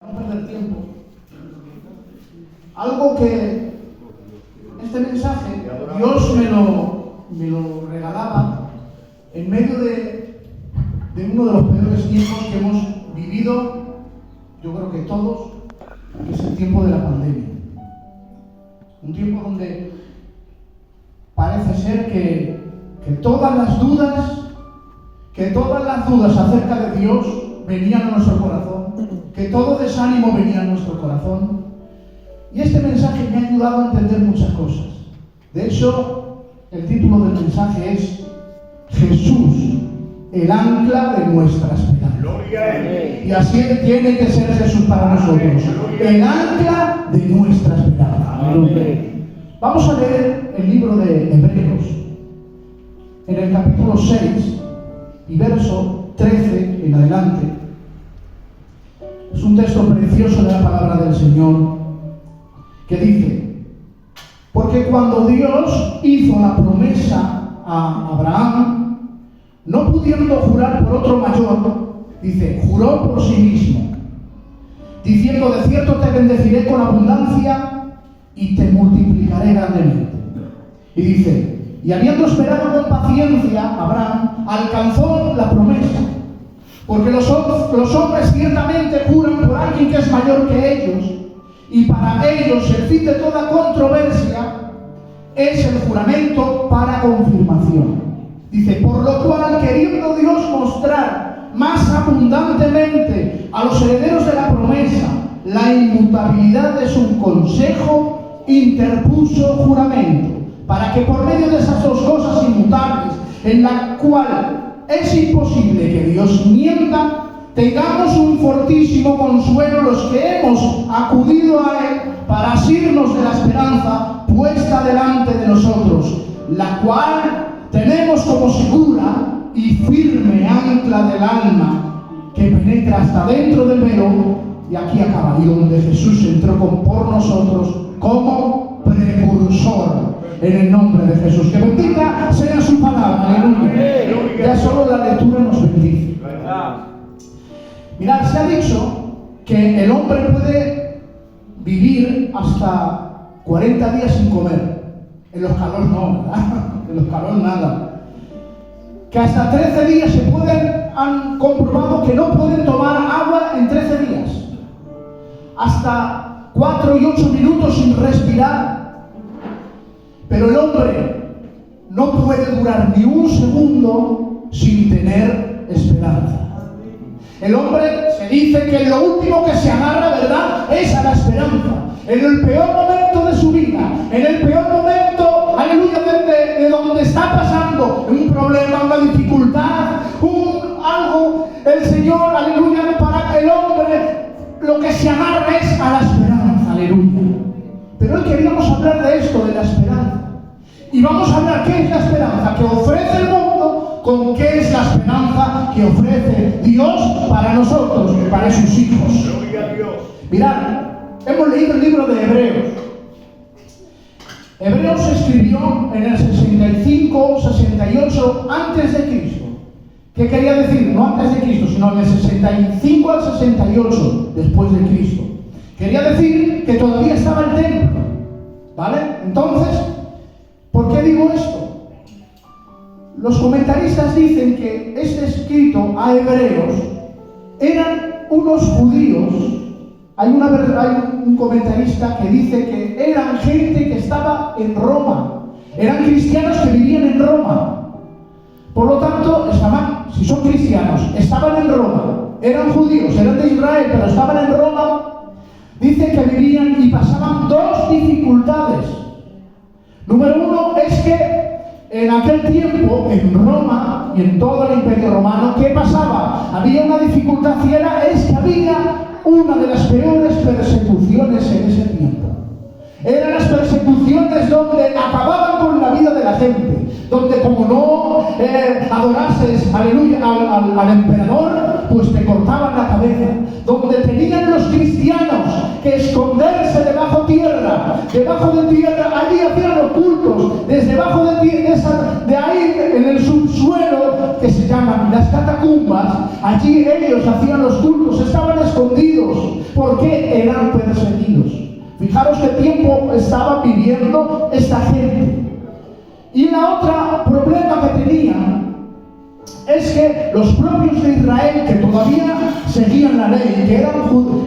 No perder tiempo. Algo que este mensaje Dios me lo regalaba en medio de uno de los peores tiempos que hemos vivido, yo creo que todos, que es el tiempo de la pandemia. Un tiempo donde parece ser que todas las dudas acerca de Dios venían a nuestro corazón, que todo desánimo venía a nuestro corazón. Y este mensaje me ha ayudado a entender muchas cosas. De hecho, el título del mensaje es Jesús, el ancla de nuestra esperanza. Y así tiene que ser Jesús para nosotros, el ancla de nuestra esperanza. Vamos a leer el libro de Hebreos, en el capítulo 6 y verso 13 en adelante. Es un texto precioso de la palabra del Señor, que dice: porque cuando Dios hizo la promesa a Abraham, no pudiendo jurar por otro mayor, dice, juró por sí mismo, diciendo: de cierto te bendeciré con abundancia y te multiplicaré grandemente. Y dice: y habiendo esperado con paciencia, Abraham alcanzó la promesa. Porque los hombres ciertamente juran por alguien que es mayor que ellos, y para ellos el fin de toda controversia es el juramento para confirmación. Dice: por lo cual, queriendo Dios mostrar más abundantemente a los herederos de la promesa la inmutabilidad de su consejo, interpuso juramento, para que por medio de esas dos cosas inmutables, en la cual es imposible que Dios mienta, tengamos un fortísimo consuelo los que hemos acudido a Él para asirnos de la esperanza puesta delante de nosotros, la cual tenemos como segura y firme ancla del alma, que penetra hasta dentro del velo, y aquí acaba, y donde Jesús entró por nosotros como precursor. En el nombre de Jesús, que bendita sea su palabra. Aleluya. Ya solo la lectura nos bendice. Mirad, se ha dicho que el hombre puede vivir hasta 40 días sin comer. En los calores no, ¿verdad? En los calores nada. Que hasta 13 días han comprobado que no pueden tomar agua en 13 días. Hasta 4 y 8 minutos sin respirar. Pero el hombre no puede durar ni un segundo sin tener esperanza. El hombre, se dice que lo último que se agarra, ¿verdad?, es a la esperanza. En el peor momento de su vida, en el peor momento, aleluya, de donde está pasando un problema, una dificultad, algo, el Señor, aleluya, para el hombre lo que se agarra es a la esperanza, aleluya. Pero hoy queríamos hablar de esto, de la esperanza. Y vamos a hablar qué es la esperanza que ofrece el mundo, con qué es la esperanza que ofrece Dios para nosotros, para sus hijos. Mirad, hemos leído el libro de Hebreos. Hebreos se escribió en el 65, 68 antes de Cristo. ¿Qué quería decir? No antes de Cristo, sino en el 65 al 68 después de Cristo. Quería decir que todavía estaba el templo, ¿vale? Entonces, ¿por qué digo esto? Los comentaristas dicen que este escrito a hebreos eran unos judíos. Hay un comentarista que dice que eran gente que estaba en Roma. Eran cristianos que vivían en Roma. Por lo tanto, si son cristianos, estaban en Roma. Eran judíos, eran de Israel, pero estaban en Roma. Dice que vivían y pasaban dos dificultades. Número uno es que en aquel tiempo, en Roma y en todo el Imperio Romano, ¿qué pasaba? Había una dificultad y es que había una de las peores persecuciones en ese tiempo. Eran las persecuciones donde acababan con la vida de la gente, donde como no adorases, aleluya, al emperador, pues te cortaban la cabeza, donde tenían los cristianos que esconderse debajo de tierra, allí hacían los cultos, desde debajo de ahí en el subsuelo, que se llaman las catacumbas, allí ellos hacían los cultos, estaban escondidos, porque eran perseguidos. Fijaros qué tiempo estaba viviendo esta gente. Y la otra problema que tenían es que los propios de Israel, que todavía seguían la ley,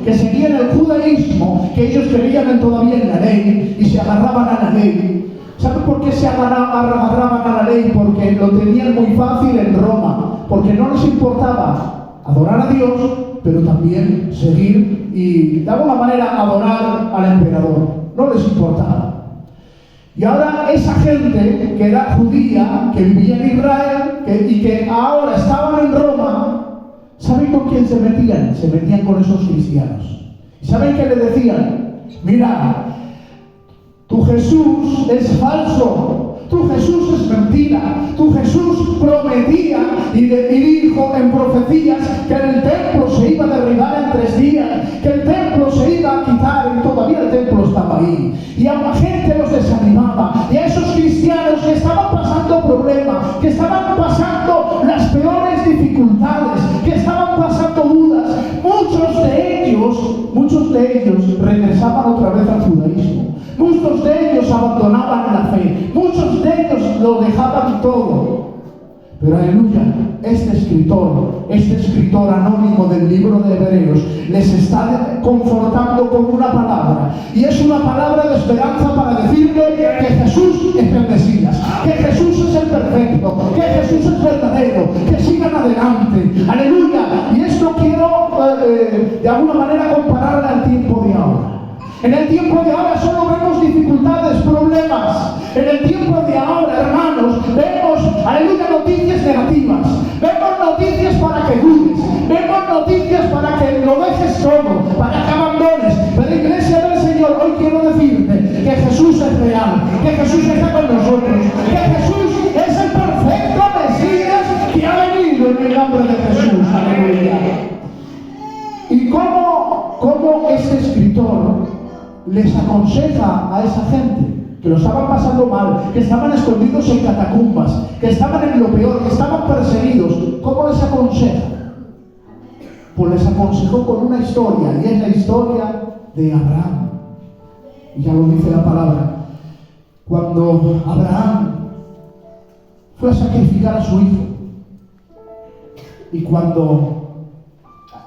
que seguían el judaísmo, que ellos creían todavía en la ley y se agarraban a la ley. ¿Saben por qué se agarraban a la ley? Porque lo tenían muy fácil en Roma, porque no les importaba adorar a Dios, pero también seguir y de alguna manera adorar al emperador. No les importaba. Y ahora esa gente que era judía, que vivía en Israel y que ahora estaban en Roma, ¿saben con quién se metían? Se metían con esos cristianos. ¿Y saben qué le decían? Mira, tu Jesús es falso, tu Jesús es mentira, tu Jesús prometía y dijo en profecías que el templo se iba a derribar en 3 días, que el templo se iba a quitar, y todavía el templo estaba ahí. Y a la gente los desanimaba, y a esos cristianos que estaban pasando problemas, que estaban pasando las peores dificultades, que estaban pasando dudas, muchos de ellos regresaban otra vez al judaísmo. Muchos de ellos abandonaban la fe, muchos de ellos lo dejaban todo. Pero aleluya, este escritor anónimo del libro de Hebreos les está confortando con una palabra, y es una palabra de esperanza para decirle que Jesús es el Mesías, que Jesús es el perfecto, que Jesús es verdadero, que sigan adelante, aleluya. Y esto quiero de alguna manera compararla al tiempo de ahora. En el tiempo de ahora solo vemos dificultades, problemas. En el tiempo de ahora, hermanos, vemos, aleluya, noticias negativas. Vemos noticias para que dudes. Vemos noticias para que lo dejes todo, para que abandones. Pero iglesia del Señor, hoy quiero decirte que Jesús es real, que Jesús está con nosotros, que Jesús es el perfecto Mesías que ha venido en el nombre de Jesús. Aleluya. ¿Y cómo este escritor les aconseja a esa gente que lo estaban pasando mal, que estaban escondidos en catacumbas, que estaban en lo peor, que estaban perseguidos? ¿Cómo les aconseja? Pues les aconsejó con una historia, y es la historia de Abraham. Y ya lo dice la palabra. Cuando Abraham fue a sacrificar a su hijo, y cuando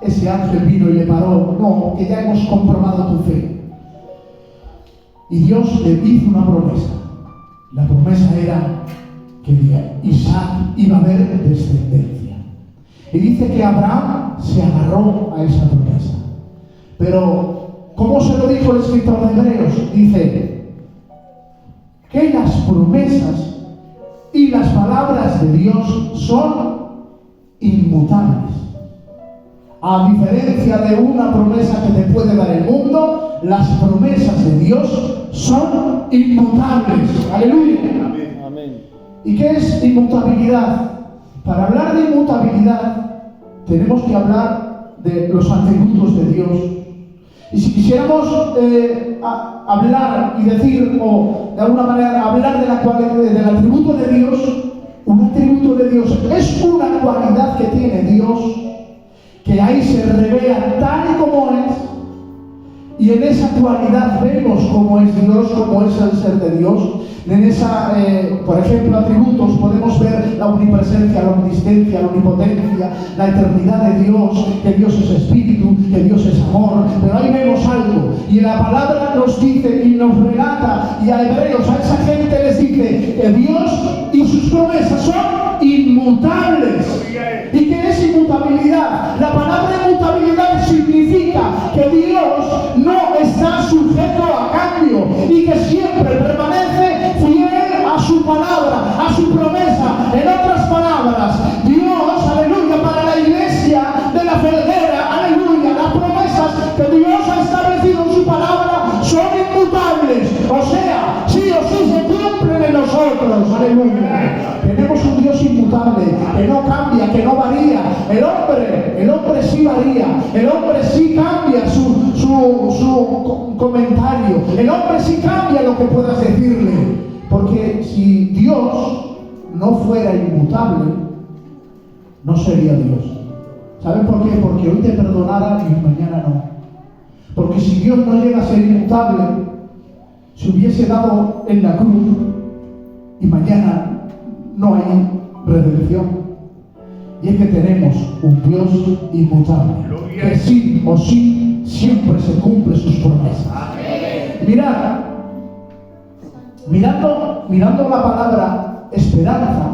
ese ángel vino y le paró, no, que ya hemos comprobado tu fe. Y Dios le hizo una promesa. La promesa era que de Isaac iba a haber descendencia. Y dice que Abraham se agarró a esa promesa. Pero, ¿cómo se lo dijo el escritor de Hebreos? Dice que las promesas y las palabras de Dios son inmutables. A diferencia de una promesa que te puede dar el mundo, las promesas de Dios son inmutables. Aleluya. Amén. Amén. ¿Y qué es inmutabilidad? Para hablar de inmutabilidad tenemos que hablar de los atributos de Dios. Y si quisiéramos hablar y decir, o de alguna manera hablar del atributo de Dios, un atributo de Dios es una cualidad que tiene Dios, que ahí se revela tal y como es, y en esa cualidad vemos cómo es Dios, cómo es el ser de Dios. En esa, por ejemplo, atributos podemos ver la omnipresencia, la omnipotencia, la omnipotencia, la eternidad de Dios, que Dios es espíritu, que Dios es amor. Pero ahí vemos algo, y la palabra nos dice y nos relata, y a Hebreos, a esa gente les dice que Dios y sus promesas son inmutables. ¿Y qué es inmutabilidad? La palabra inmutabilidad significa que Dios no está sujeto a cambio y que siempre permanece fiel a su palabra, a su promesa. En otras palabras, Dios, aleluya, para la iglesia de la Felguera, aleluya, las promesas que Dios ha establecido en su palabra son inmutables. O sea, sí o sí se cumplen en nosotros, aleluya. Tenemos un Dios inmutable, que no cambia, que no varía. El hombre sí varía, el hombre sí cambia su comentario, el hombre sí cambia lo que puedas decirle. Porque si Dios no fuera inmutable, no sería Dios. ¿Saben por qué? Porque hoy te perdonara y mañana no. Porque si Dios no llega a ser inmutable, se hubiese dado en la cruz y mañana no hay redención. Y es que tenemos un Dios inmutable, que sí o sí siempre se cumple sus promesas. Mirad, mirando la palabra esperanza,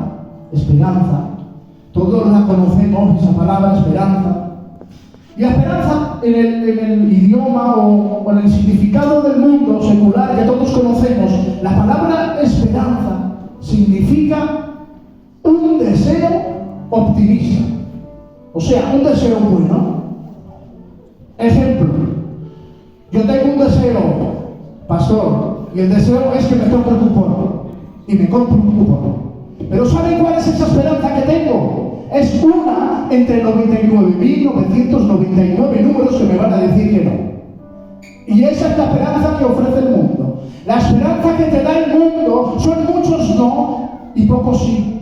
todos la conocemos, esa palabra esperanza. Y la esperanza en el idioma o en el significado del mundo secular que todos conocemos, la palabra esperanza significa un deseo optimista, o sea, un deseo bueno. Ejemplo, yo tengo un deseo, pastor, y el deseo es que me compre un cupón, y me compro un cupón. Pero ¿saben cuál es esa esperanza que tengo? Es una entre 99.999 números que me van a decir que no. Y esa es la esperanza que ofrece el mundo. La esperanza que te da el mundo son muchos no y pocos sí.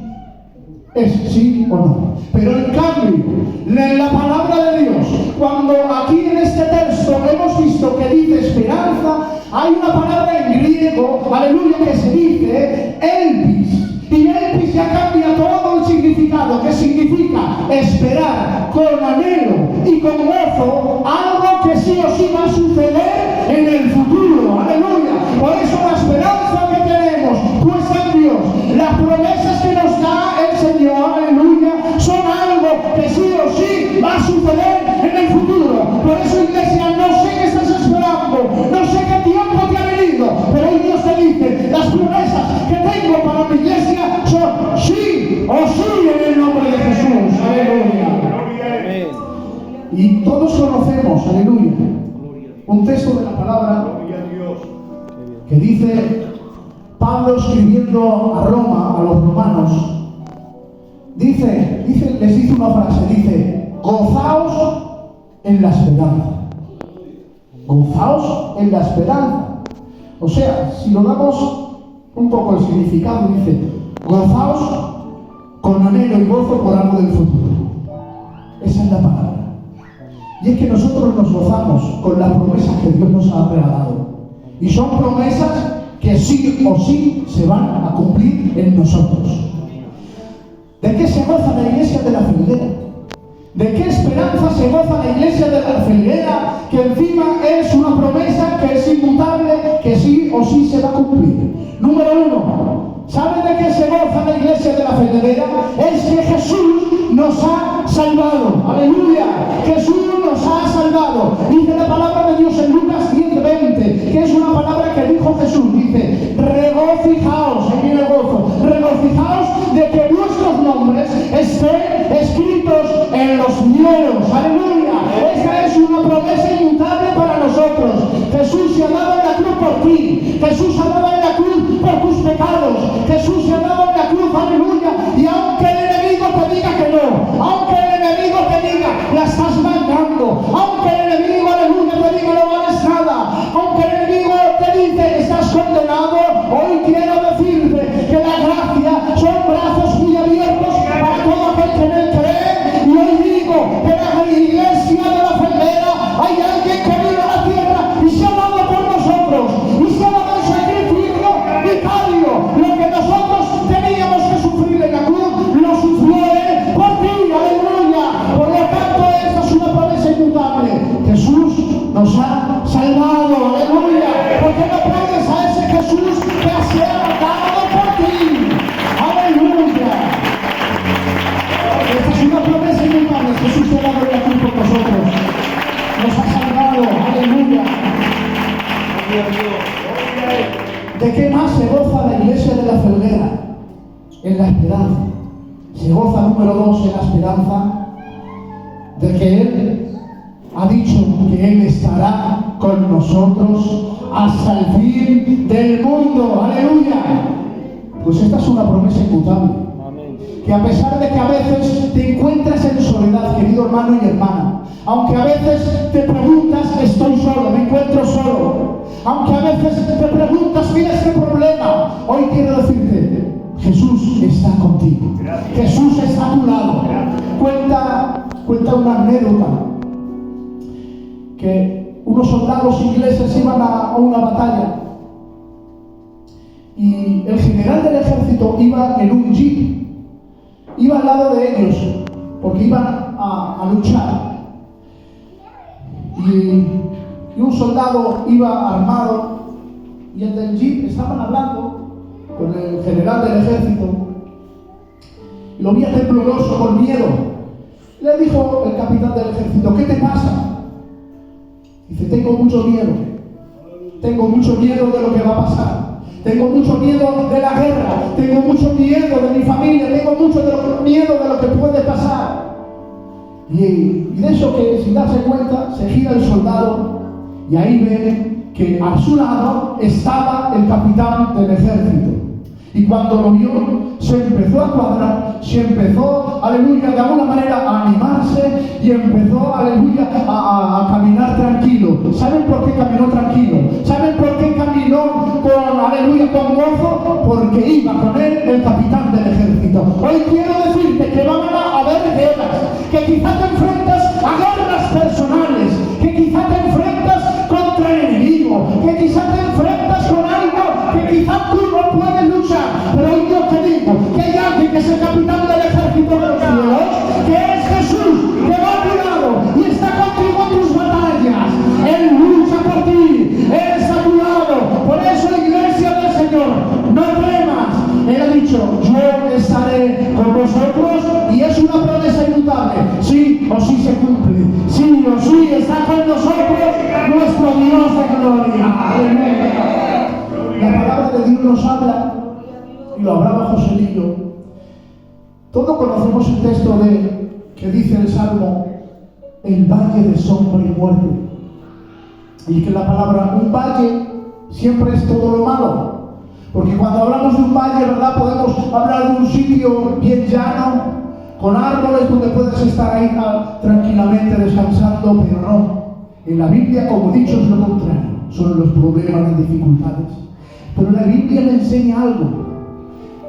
Es sí o no. Pero en cambio, en la palabra de Dios, cuando aquí en este texto hemos visto que dice esperanza, hay una palabra en griego, aleluya, que se dice elpis. Y elpis ya cambia todo el significado, que significa esperar con anhelo y con gozo algo que sí o sí va a suceder en el futuro. Aleluya. Por eso la esperanza que tenemos puesta en Dios, las promesas que nos da el Señor, aleluya, son algo que sí o sí va a suceder en el futuro. Por eso, iglesia, no sé qué estás esperando, no sé qué tiempo te ha venido, pero hoy Dios te dice, las promesas que tengo para mi iglesia son sí o sí en el nombre de Jesús. Aleluya. Y todos conocemos, aleluya, un texto de la palabra que dice Pablo escribiendo a Roma, a los romanos, les dice una frase, dice, gozaos en la esperanza. Gozaos en la esperanza. O sea, si lo damos un poco el significado, dice, gozaos con anhelo y gozo por algo del futuro. Esa es la palabra. Y es que nosotros nos gozamos con las promesas que Dios nos ha regalado. Y son promesas que sí o sí se van a cumplir en nosotros. ¿De qué se goza la iglesia de la Felguera? ¿De qué esperanza se goza la iglesia de la Felguera? Que encima es una promesa que es inmutable, que sí o sí se va a cumplir. Número uno, ¿saben de qué se goza la iglesia de la Felguera? Es que Jesús nos ha salvado. ¡Aleluya! Jesús nos ha salvado. Dice la palabra de Dios en Lucas 10:20, que es una palabra que dijo Jesús. Dice, regocijaos, aquí viene el gozo, regocijaos de que vuestros nombres estén escritos en los cielos. ¡Aleluya! Esta es una promesa inmutable para nosotros. Jesús se ha dado en la cruz por ti. Jesús se ha dado en la cruz por tus pecados. Jesús se ha dado en la cruz, aleluya. Y aunque el enemigo te diga que no, aunque el enemigo te diga, la estás mandando, aunque el enemigo, aleluya, te diga no vales nada, aunque el enemigo te dice estás condenado, hoy quiero decirte que la gracia son brazos muy abiertos para todo aquel que en él cree. Y hoy digo que la iglesia de la Felguera hay alguien que vino a la tierra y se ha dado por nosotros, y se ha dado el sacrificio vicario. Lo que nosotros teníamos que sufrir en la cruz, lo sufrió él por ti. Aleluya. Por lo tanto, esta es una promesa inmutable. Jesús nos ha salvado. Aleluya. Porque no aplaudes a ese Jesús que se ha dado por ti. Aleluya. Esta es una promesa inmutable. Jesús se ha dado en la cruz por nosotros. Nos ha salvado. Aleluya. ¿De qué más se goza la iglesia de la Felguera? En la esperanza. Se goza, número 2, en la esperanza de que Él ha dicho que Él estará con nosotros hasta el fin del mundo. ¡Aleluya! Pues esta es una promesa inmutable. Que a pesar de que a veces te encuentras en soledad, querido hermano y hermana, aunque a veces te preguntas, estoy solo, me encuentro solo, aunque a veces te preguntas, mira este problema, hoy quiero decirte, Jesús está contigo. Jesús está a tu lado. cuenta una anécdota, que unos soldados ingleses iban a una batalla y el general del ejército iba en un jeep, iba al lado de ellos porque iban a luchar, y un soldado iba armado y el del jeep estaban hablando con el general del ejército y lo veía tembloroso, con miedo. Le dijo el capitán del ejército: ¿qué te pasa? Dice: tengo mucho miedo de lo que va a pasar. Tengo mucho miedo de la guerra, tengo mucho miedo de mi familia, tengo mucho miedo de lo que puede pasar. Y de eso, que sin darse cuenta, se gira el soldado y ahí ve que a su lado estaba el capitán del ejército. Y cuando lo vio, se empezó a cuadrar, se empezó, aleluya, de alguna manera a animarse y empezó, aleluya, a caminar tranquilo. ¿Saben por qué caminó tranquilo? ¿Saben por qué caminó con, aleluya, con gozo? Porque iba con él el capitán del ejército. Hoy quiero decirte que van a haber guerras, que quizá te enfrentas a guerras personales, que quizá te enfrentas contra el enemigo, que quizá te enfrentas con algo que quizá tú no puedes luchar. Pero hoy yo te digo que hay alguien que es el capitán del ejército de los cielos, que es Jesús, que va a tu lado y está contigo en tus batallas. Él lucha por ti, Él está a tu lado. Por eso, iglesia del Señor, no temas. Él ha dicho: yo estaré con vosotros, y es una promesa inmutable. Sí o sí se cumple, sí o sí está con nosotros nuestro Dios de gloria. Aleluya. La palabra de Dios nos habla, y lo hablaba Joselillo. Todos conocemos el texto que dice el Salmo: el valle de sombra y muerte. Y que la palabra un valle siempre es todo lo malo. Porque cuando hablamos de un valle, ¿verdad?, podemos hablar de un sitio bien llano, con árboles donde puedes estar ahí tranquilamente descansando, pero no. En la Biblia, como he dicho, es lo contrario. Son los problemas, las dificultades. Pero la Biblia me enseña algo.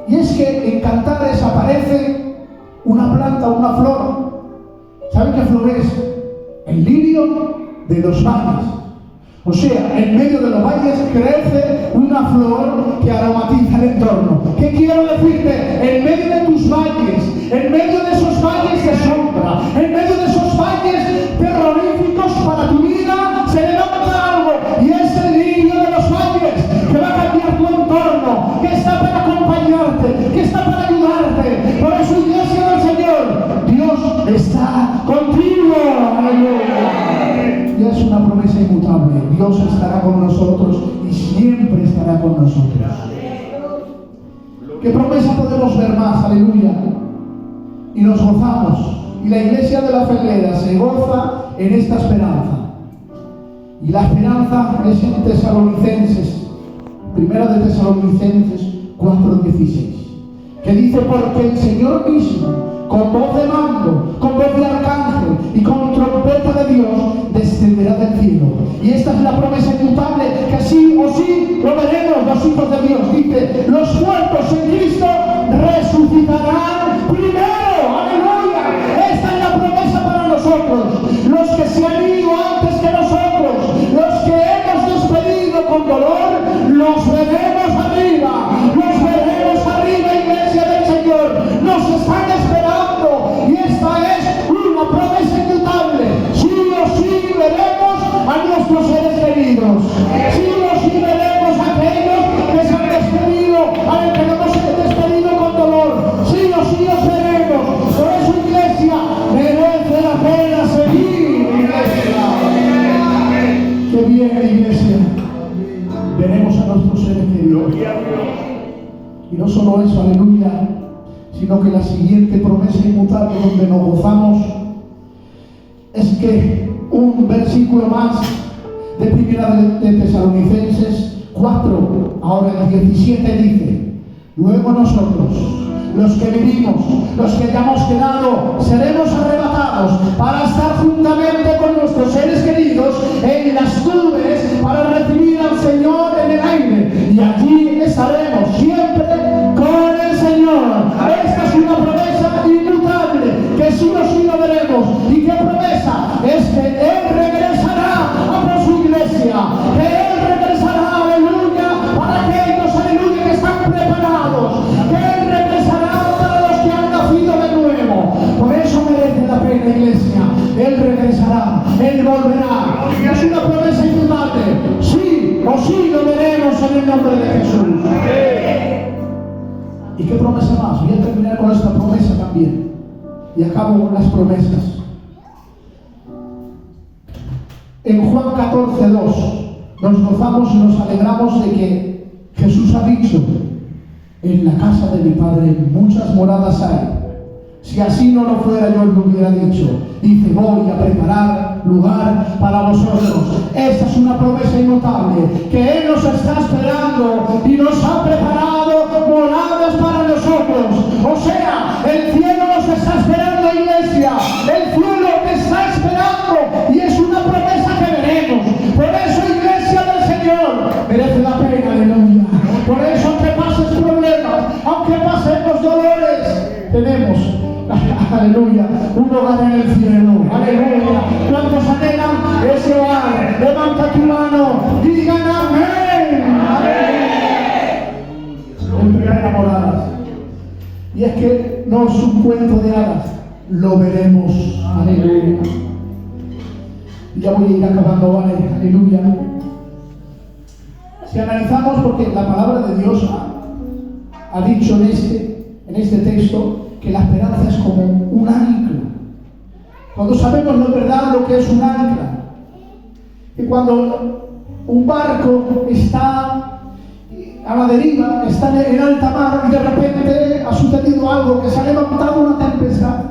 Y es que en Cantares aparece una planta, una flor. ¿Saben qué flor es? El lirio de los valles. O sea, en medio de los valles crece una flor que aromatiza el entorno. ¿Qué quiero decirte? En medio de tus valles, en medio de esos valles de sombra, en medio de esos valles terroríficos para tu vida, se levanta algo, y es el lirio de los valles, que va a cambiar tu entorno, que está para acompañarte, que está para ayudarte. Por eso, iglesia del Señor, Dios está contigo. Aleluya. Y es una promesa inmutable. Dios estará con nosotros y siempre estará con nosotros. ¿Qué promesa podemos ver más? Aleluya. Y nos gozamos. Y la iglesia de la Felguera se goza en esta esperanza. Y la esperanza es en Tesalonicenses, primera de Tesalonicenses 4:16, que dice: porque el Señor mismo, con voz de mando, con voz de arcángel y con trompeta de Dios, descenderá del cielo. Y esta es la promesa inmutable, que sí o sí lo veremos los hijos de Dios. Dice: los muertos en Cristo resucitarán primero. Aleluya. Esta es la promesa para nosotros. Los que se han ido antes que nosotros, los que hemos despedido con dolor, los veremos arriba. Los veremos arriba, iglesia del Señor. Nos están esperando. Y esta es una promesa inmutable. Sí o sí veremos a nuestros seres queridos. Sí o sí veremos a aquellos que se han despedido, a los que no hemos despedido con dolor. Sí o sí os veremos. Por eso, iglesia, merece la pena seguir, iglesia. Qué bien, iglesia. Veremos a nuestros seres queridos. Y no solo eso, aleluya, sino que la siguiente promesa inmutable donde nos gozamos es que un versículo más de primera de Tesalonicenses 4, ahora el 17, dice: luego nosotros, los que vivimos, los que hayamos quedado, seremos arrebatados para estar juntamente con nuestros seres queridos en las nubes para recibir al Señor en el aire, y allí estaremos siempre con el Señor. Esta es una promesa inmutable, que si nos ¿Y qué promesa más? Voy a terminar con esta promesa también. Y acabo con las promesas. En Juan 14:2 nos gozamos y nos alegramos de que Jesús ha dicho: en la casa de mi Padre muchas moradas hay. Si así no lo fuera, yo lo hubiera dicho. Dice: voy a preparar lugar para vosotros. Esta es una promesa inmutable, que Él nos está esperando y nos ha preparado moradas para nosotros. O sea, el cielo nos está esperando, iglesia. El cielo te está esperando y es una promesa que veremos. Por eso, iglesia del Señor, merece la pena, aleluya. Por eso, aunque pases problemas, aunque pasemos dolores, tenemos, aleluya, un hogar en el cielo, aleluya. ¿Cuántos anhelan ese hogar? Levanta tu mano, digan amén, amén. En primera morada. Y es que no es un cuento de hadas, lo veremos, aleluya. Y ya voy a ir acabando, vale, aleluya. Si analizamos, porque la palabra de Dios ha dicho en este texto, que la esperanza es como un ancla. Cuando sabemos la verdad lo que es un ancla, que cuando un barco está a la deriva, está en alta mar y de repente ha sucedido algo, que se ha levantado una tempestad,